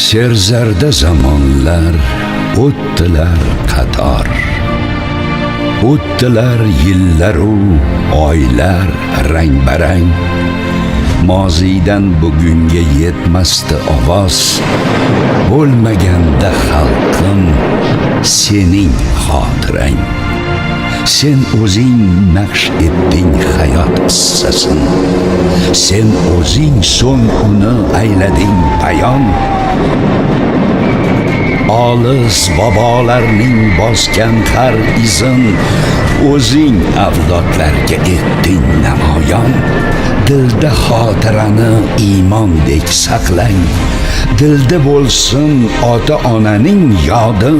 Serzarda zamonlar o'tdilar qator. O'tdilar yillaru oylar rang-barang. Moziydan bugunga yetmasdi ovoz. Bo'lmaganda xalqim sening xotirang. Sen o'zing naqsh etding hayot qissasin. Sen o'zing so'ng uni aylading bayon. Olis bobolarning bosgan har izin o'zing avlodlarga etding namoyon. Dilda xotirani iymondek saqlang. Dilda bo'lsin ota-onaning yodi.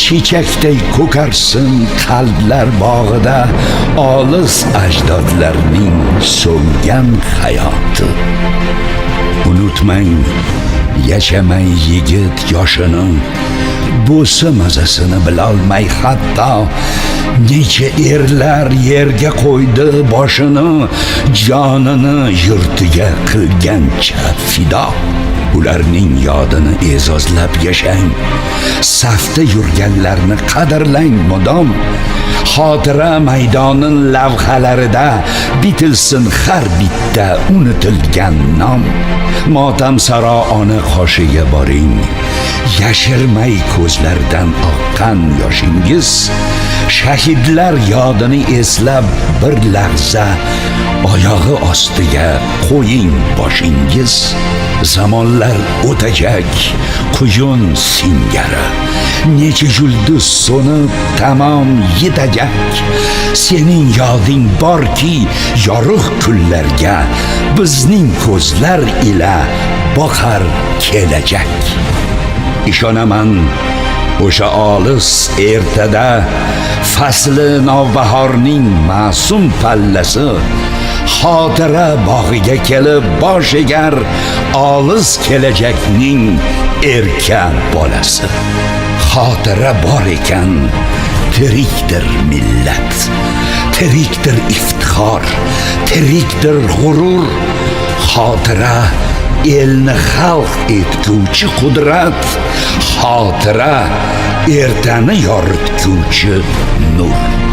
Chechakday ko'karsin qalblar bog'ida olis ajdodlarning so'ngan hayoti. Unutmang, yashamay yigit yoshini, bo'sa mazasini bilolmay hatto necha erlar yerga qo'ydi boshini, jonini yurtiga qilgancha fido. Ularning yodini e'zozlab yashang. Safda yurganlarni qadrlang mudom. Xotira maydonin lavhalarida bitilsin har bitta unutilgan nom. Motam saro ona qoshiga boring. Yashirmay ko'zlardan oqqan yoshingiz. Shahidlar yodini eslab bir lahza oyog'i ostiga qo'ying boshingiz. Zamonlar o'tacak, quyun singari. Necha yulduz so'nib tamom yetajak. Sening yoding borki, yorug' kunlarga bizning ko'zlar ila boqar kelajak. Ishonaman, o'sha olis ertada fasli navbahorning ma'sum pallasi xotira bog'iga kelib bosh egar olis kelajakning erka bolasi. Xotira bor ekan, tirikdir millat, tirikdir iftixor, tirikdir g'urur. Xotira elni xalq etguvchi qudrat, xotira ertani yoritguvchi nur.